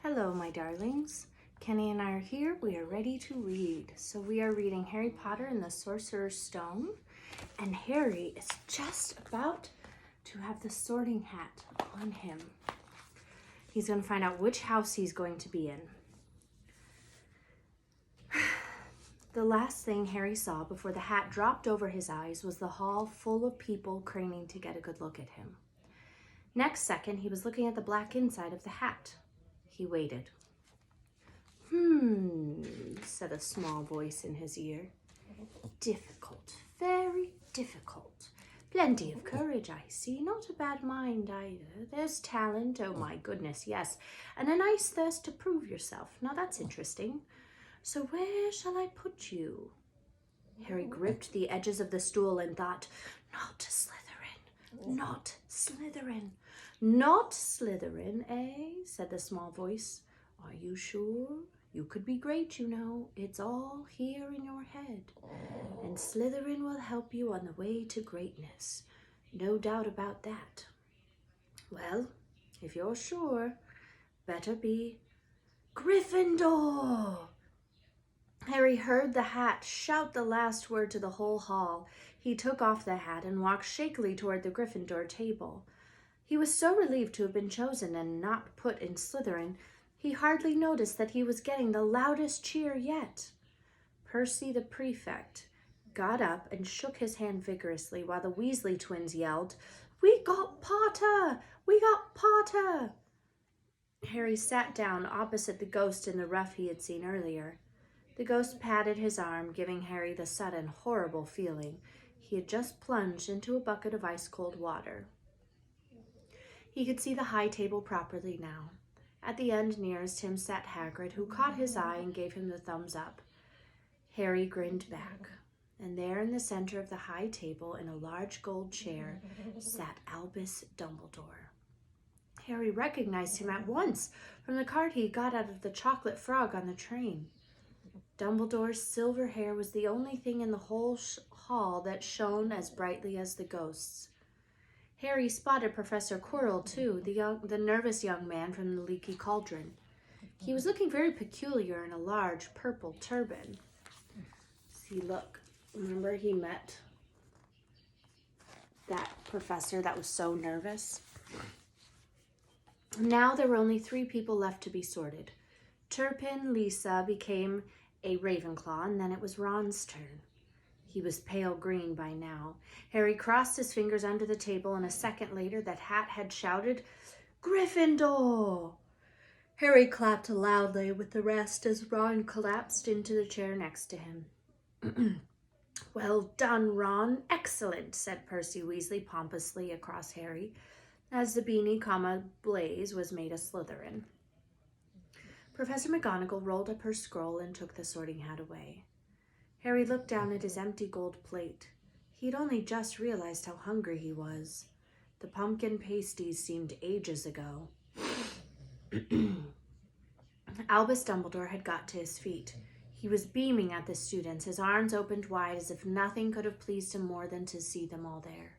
Hello, my darlings. Kenny and I are here. We are ready to read. So we are reading Harry Potter and the Sorcerer's Stone. And Harry is just about to have the sorting hat on him. He's going to find out which house he's going to be in. The last thing Harry saw before the hat dropped over his eyes was the hall full of people craning to get a good look at him. Next second, he was looking at the black inside of the hat. He waited. Said a small voice in his ear. Difficult, very difficult. Plenty of courage, I see. Not a bad mind either. There's talent, oh my goodness, yes. And a nice thirst to prove yourself. Now that's interesting. So where shall I put you? Harry gripped the edges of the stool and thought, not Slytherin, not Slytherin. Not Slytherin, eh? Said the small voice. Are you sure? You could be great, you know. It's all here in your head. And Slytherin will help you on the way to greatness. No doubt about that. Well, if you're sure, better be Gryffindor. Harry heard the hat shout the last word to the whole hall. He took off the hat and walked shakily toward the Gryffindor table. He was so relieved to have been chosen and not put in Slytherin, he hardly noticed that he was getting the loudest cheer yet. Percy the prefect got up and shook his hand vigorously while the Weasley twins yelled, "We got Potter! We got Potter!" Harry sat down opposite the ghost in the ruff he had seen earlier. The ghost patted his arm, giving Harry the sudden, horrible feeling he had just plunged into a bucket of ice-cold water. He could see the high table properly now. At the end nearest him sat Hagrid, who caught his eye and gave him the thumbs up. Harry grinned back, and there in the center of the high table, in a large gold chair, sat Albus Dumbledore. Harry recognized him at once from the card he got out of the chocolate frog on the train. Dumbledore's silver hair was the only thing in the whole hall that shone as brightly as the ghost's. Harry spotted Professor Quirrell, too, the nervous young man from the leaky cauldron. He was looking very peculiar in a large purple turban. See, look, remember he met that professor that was so nervous? Now there were only 3 people left to be sorted. Turpin Lisa became a Ravenclaw, and then it was Ron's turn. He was pale green by now. Harry crossed his fingers under the table, and a second later that hat had shouted, "Gryffindor!" Harry clapped loudly with the rest as Ron collapsed into the chair next to him. "Well done, Ron. Excellent," said Percy Weasley pompously across Harry, as the beanie, Blaze was made a Slytherin. Professor McGonagall rolled up her scroll and took the sorting hat away. Harry looked down at his empty gold plate. He'd only just realized how hungry he was. The pumpkin pasties seemed ages ago. Albus Dumbledore had got to his feet. He was beaming at the students, his arms opened wide as if nothing could have pleased him more than to see them all there.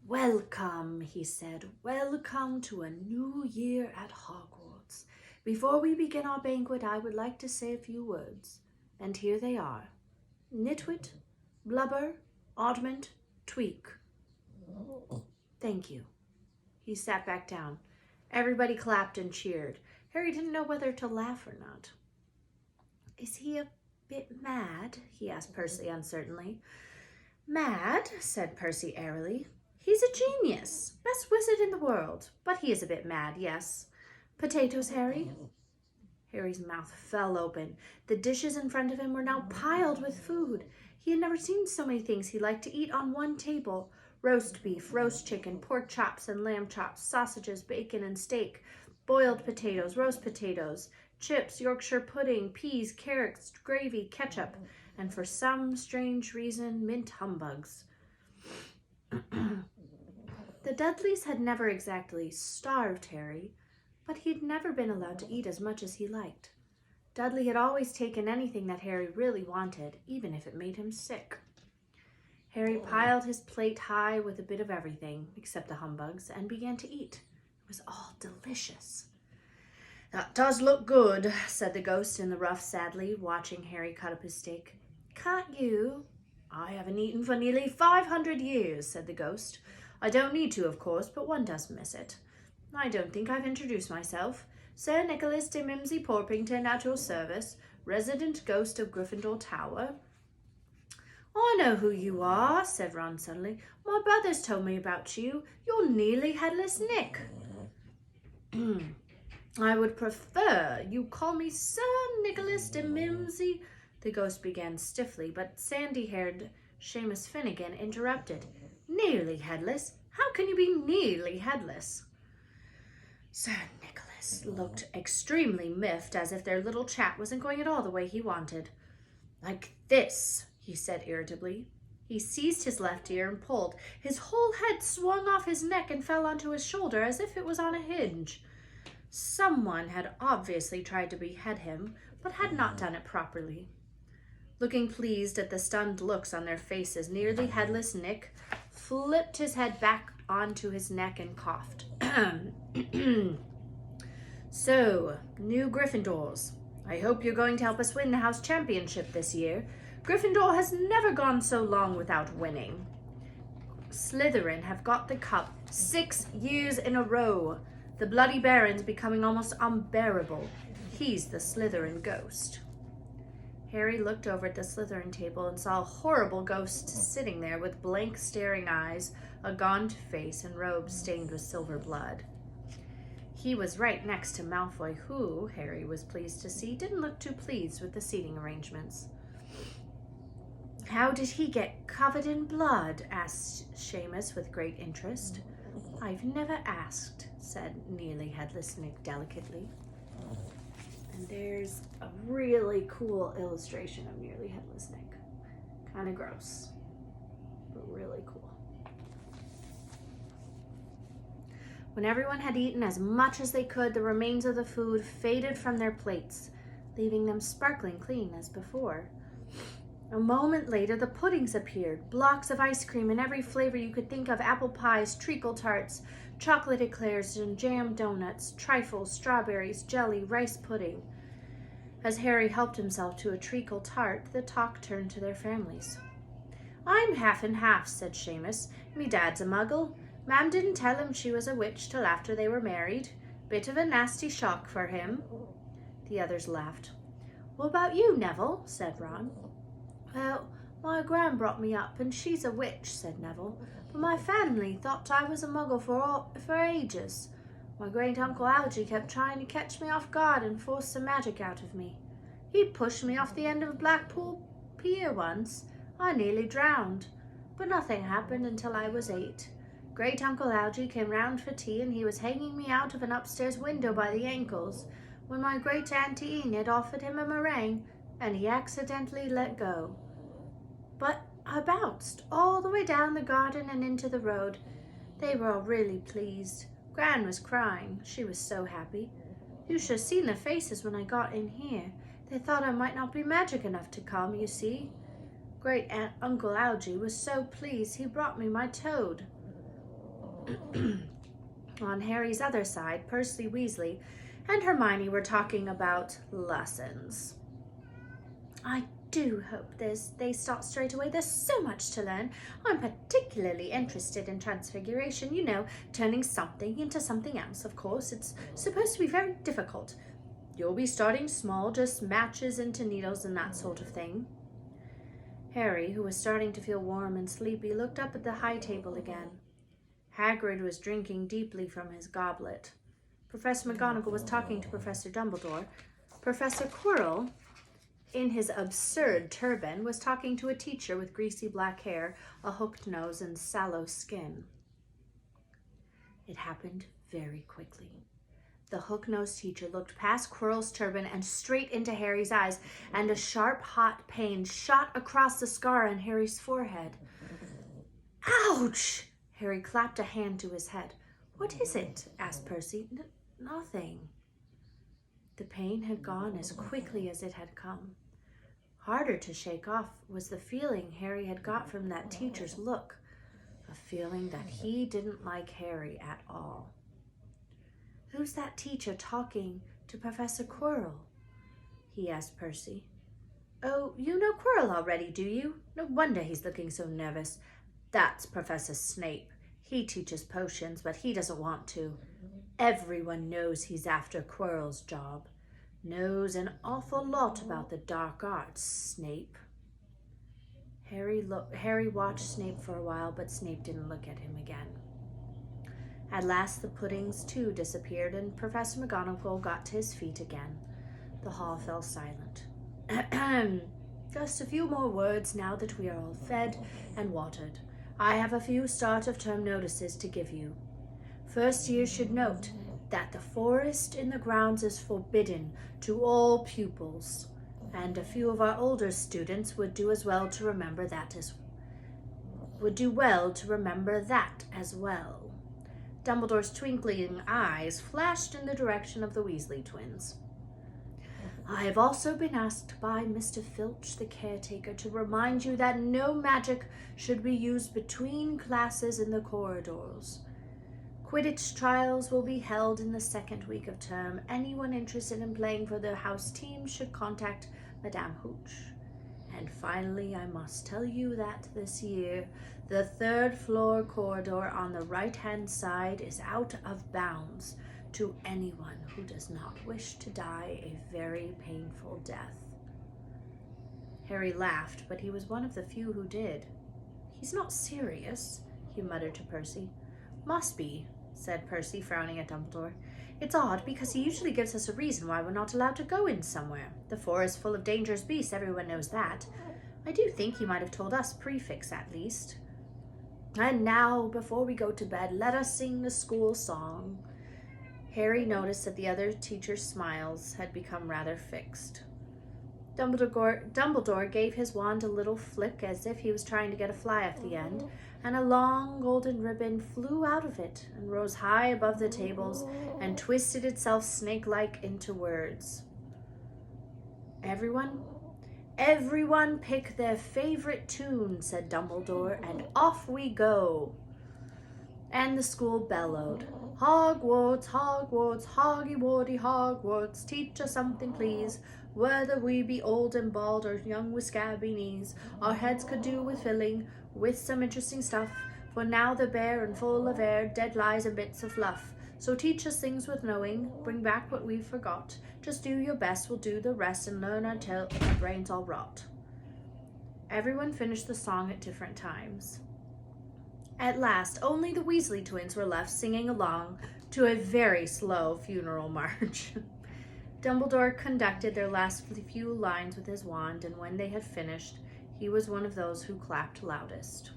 "Welcome," he said. "Welcome to a new year at Hogwarts. Before we begin our banquet, I would like to say a few words. And here they are. Nitwit, Blubber, Oddment, Tweak." "Thank you." He sat back down. Everybody clapped and cheered. Harry didn't know whether to laugh or not. "Is he a bit mad?" he asked Percy uncertainly. "Mad?" said Percy airily. "He's a genius. Best wizard in the world. But he is a bit mad, yes. Potatoes, Harry?" Harry's mouth fell open. The dishes in front of him were now piled with food. He had never seen so many things he liked to eat on one table. Roast beef, roast chicken, pork chops and lamb chops, sausages, bacon and steak, boiled potatoes, roast potatoes, chips, Yorkshire pudding, peas, carrots, gravy, ketchup, and for some strange reason, mint humbugs. The Dudleys had never exactly starved Harry, but he'd never been allowed to eat as much as he liked. Dudley had always taken anything that Harry really wanted, even if it made him sick. Harry piled his plate high with a bit of everything, except the humbugs, and began to eat. It was all delicious. That does look good, said the ghost in the rough sadly, watching Harry cut up his steak. Can't you? I haven't eaten for nearly 500 years, said the ghost. I don't need to, of course, but one does miss it. I don't think I've introduced myself. Sir Nicholas de Mimsy Porpington at your service, resident ghost of Gryffindor Tower. I know who you are, said Ron suddenly. My brothers told me about you. You're nearly headless Nick. I would prefer you call me Sir Nicholas de Mimsy. The ghost began stiffly, but sandy-haired Seamus Finnegan interrupted. Nearly headless? How can you be nearly headless? Sir Nicholas looked extremely miffed, as if their little chat wasn't going at all the way he wanted. Like this, he said irritably. He seized his left ear and pulled. His whole head swung off his neck and fell onto his shoulder as if it was on a hinge. Someone had obviously tried to behead him, but had not done it properly. Looking pleased at the stunned looks on their faces, nearly headless Nick flipped his head back onto his neck and coughed. So, new Gryffindors. I hope you're going to help us win the house championship this year. Gryffindor has never gone so long without winning. Slytherin have got the cup 6 years in a row. The Bloody Baron's becoming almost unbearable. He's the Slytherin ghost. Harry looked over at the Slytherin table and saw a horrible ghost sitting there with blank staring eyes, a gaunt face, and robes stained with silver blood. He was right next to Malfoy, who, Harry was pleased to see, didn't look too pleased with the seating arrangements. How did he get covered in blood? Asked Seamus with great interest. I've never asked, said nearly headless Nick delicately. And there's a really cool illustration of nearly headless Nick. Kind of gross, but really cool. When everyone had eaten as much as they could, the remains of the food faded from their plates, leaving them sparkling clean as before. A moment later, the puddings appeared, blocks of ice cream in every flavor you could think of: apple pies, treacle tarts, chocolate eclairs, and jam donuts, trifles, strawberries, jelly, rice pudding. As Harry helped himself to a treacle tart, the talk turned to their families. I'm half and half, said Seamus. Me dad's a muggle. Mam didn't tell him she was a witch till after they were married. Bit of a nasty shock for him. The others laughed. What about you, Neville? Said Ron. Well, my gran brought me up, and she's a witch, said Neville. But my family thought I was a muggle for ages. My great-uncle Algy kept trying to catch me off guard and force some magic out of me. He pushed me off the end of Blackpool Pier once. I nearly drowned, but nothing happened until I was 8. Great-uncle Algy came round for tea, and he was hanging me out of an upstairs window by the ankles when my great-auntie Enid offered him a meringue, and he accidentally let go. But I bounced all the way down the garden and into the road. They were all really pleased. Gran was crying. She was so happy. You should have seen their faces when I got in here. They thought I might not be magic enough to come, you see. Great-uncle Algy was so pleased he brought me my toad. On Harry's other side, Percy Weasley and Hermione were talking about lessons. I do hope they start straight away. There's so much to learn. I'm particularly interested in transfiguration, you know, turning something into something else, of course. It's supposed to be very difficult. You'll be starting small, just matches into needles and that sort of thing. Harry, who was starting to feel warm and sleepy, looked up at the high table again. Hagrid was drinking deeply from his goblet. Professor McGonagall was talking to Professor Dumbledore. Professor Quirrell, in his absurd turban, was talking to a teacher with greasy black hair, a hooked nose, and sallow skin. It happened very quickly. The hook-nosed teacher looked past Quirrell's turban and straight into Harry's eyes, and a sharp, hot pain shot across the scar on Harry's forehead. Ouch! Harry clapped a hand to his head. What is it? Asked Percy. Nothing. The pain had gone as quickly as it had come. Harder to shake off was the feeling Harry had got from that teacher's look, a feeling that he didn't like Harry at all. Who's that teacher talking To Professor Quirrell, he asked Percy. Oh, you know Quirrell already, do you? No wonder he's looking so nervous. That's Professor Snape. He teaches potions, but he doesn't want to. Everyone knows he's after Quirrell's job. Knows an awful lot about the dark arts, Snape. Harry watched Snape for a while, but Snape didn't look at him again. At last the puddings, too, disappeared, and Professor McGonagall got to his feet again. The hall fell silent. Just a few more words now that we are all fed and watered. I have a few start-of-term notices to give you. First year should note that the forest in the grounds is forbidden to all pupils, and a few of our older students would do well to remember that as well. Dumbledore's twinkling eyes flashed in the direction of the Weasley twins. I have also been asked by Mr. Filch, the caretaker, to remind you that no magic should be used between classes in the corridors. Quidditch trials will be held in the second week of term. Anyone interested in playing for the house team should contact Madame Hooch. And finally, I must tell you that this year, the third floor corridor on the right-hand side is out of bounds to anyone who does not wish to die a very painful death. Harry laughed, but he was one of the few who did. He's not serious, he muttered to Percy. Must be, said Percy, frowning at Dumbledore. It's odd, because he usually gives us a reason why we're not allowed to go in somewhere. The forest full of dangerous beasts, everyone knows that. I do think he might have told us prefix, at least. And now, before we go to bed, let us sing the school song. Harry noticed that the other teachers' smiles had become rather fixed. Dumbledore gave his wand a little flick as if he was trying to get a fly off the end, and a long golden ribbon flew out of it and rose high above the tables and twisted itself snake-like into words. Everyone pick their favorite tune, said Dumbledore, and off we go. And the school bellowed, Hogwarts, Hogwarts, Hoggy-Warty Hogwarts, teach us something, please. Whether we be old and bald or young with scabby knees, our heads could do with filling with some interesting stuff, for now they're bare and full of air, dead lies and bits of fluff. So teach us things with knowing, bring back what we forgot. Just do your best, we'll do the rest, and learn until our brains all rot. Everyone finished the song at different times. At last, only the Weasley twins were left singing along to a very slow funeral march. Dumbledore conducted their last few lines with his wand, and when they had finished, he was one of those who clapped loudest.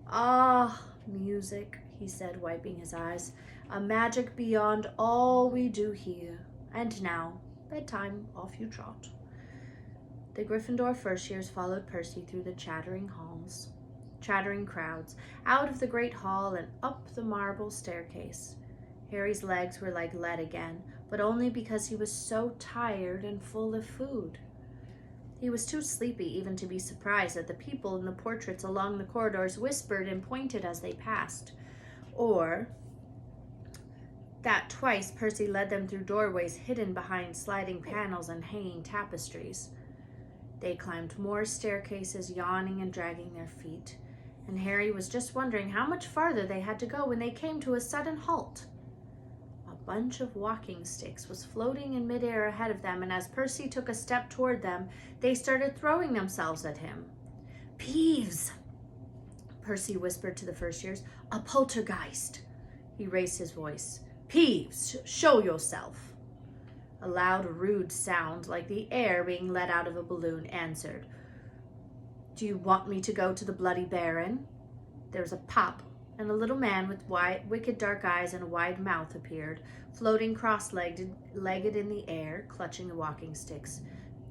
Ah, music, he said, wiping his eyes, a magic beyond all we do here. And now, bedtime, off you trot. The Gryffindor first years followed Percy through the chattering crowds, out of the great hall and up the marble staircase. Harry's legs were like lead again, but only because he was so tired and full of food. He was too sleepy even to be surprised that the people in the portraits along the corridors whispered and pointed as they passed, or that twice Percy led them through doorways hidden behind sliding panels and hanging tapestries. They climbed more staircases, yawning and dragging their feet, and Harry was just wondering how much farther they had to go when they came to a sudden halt. A bunch of walking sticks was floating in midair ahead of them, and as Percy took a step toward them, they started throwing themselves at him. Peeves, Percy whispered to the first years. A poltergeist. He raised his voice. Peeves, show yourself. A loud, rude sound, like the air being let out of a balloon, answered. Do you want me to go to the Bloody Baron? There was a pop, and a little man with wicked dark eyes and a wide mouth appeared, floating cross-legged in the air, clutching the walking sticks.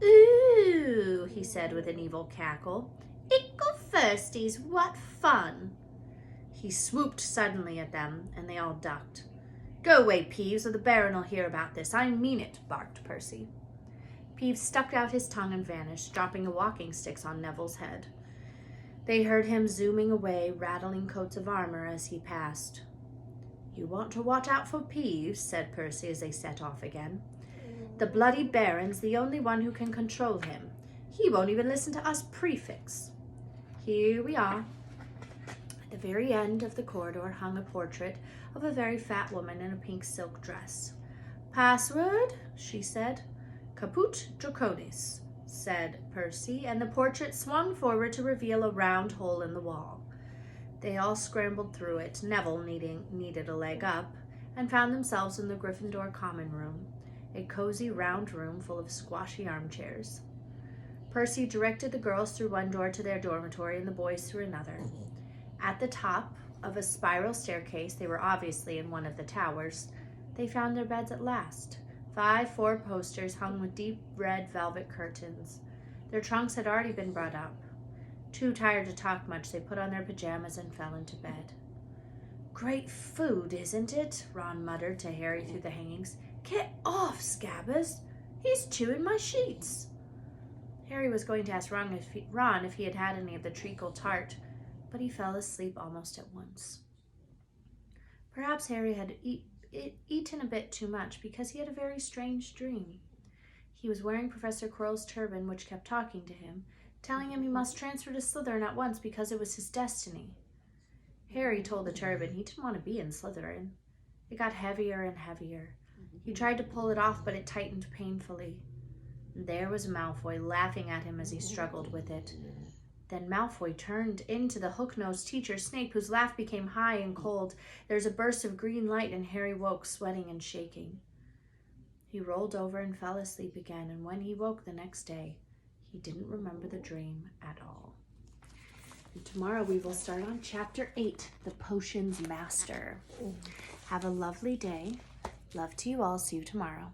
Ooh, he said with an evil cackle. Ickle firsties, what fun! He swooped suddenly at them, and they all ducked. Go away, Peeves, or the Baron will hear about this. I mean it, barked Percy. Peeves stuck out his tongue and vanished, dropping the walking sticks on Neville's head. They heard him zooming away, rattling coats of armor as he passed. You want to watch out for Peeves, said Percy as they set off again. The bloody Baron's the only one who can control him. He won't even listen to us prefects. Here we are. At the very end of the corridor hung a portrait of a very fat woman in a pink silk dress. Password, she said. Caput Draconis, said Percy, and the portrait swung forward to reveal a round hole in the wall. They all scrambled through it, Neville needed a leg up, and found themselves in the Gryffindor common room, a cozy round room full of squashy armchairs. Percy directed the girls through one door to their dormitory and the boys through another. At the top of a spiral staircase, they were obviously in one of the towers, they found their beds at last. 5 four-posters hung with deep red velvet curtains. Their trunks had already been brought up. Too tired to talk much, they put on their pajamas and fell into bed. Great food, isn't it? Ron muttered to Harry through the hangings. Get off, Scabbers! He's chewing my sheets. Harry was going to ask Ron if he had had any of the treacle tart, but he fell asleep almost at once. Perhaps Harry had eaten a bit too much because he had a very strange dream. He was wearing Professor Quirrell's turban, which kept talking to him, telling him he must transfer to Slytherin at once because it was his destiny. Harry told the turban he didn't want to be in Slytherin. It got heavier and heavier. He tried to pull it off, but it tightened painfully. There was Malfoy laughing at him as he struggled with it. Then Malfoy turned into the hook-nosed teacher Snape, whose laugh became high and cold. There was a burst of green light, and Harry woke, sweating and shaking. He rolled over and fell asleep again, and when he woke the next day, he didn't remember the dream at all. And tomorrow we will start on Chapter 8, The Potions Master. Have a lovely day. Love to you all. See you tomorrow.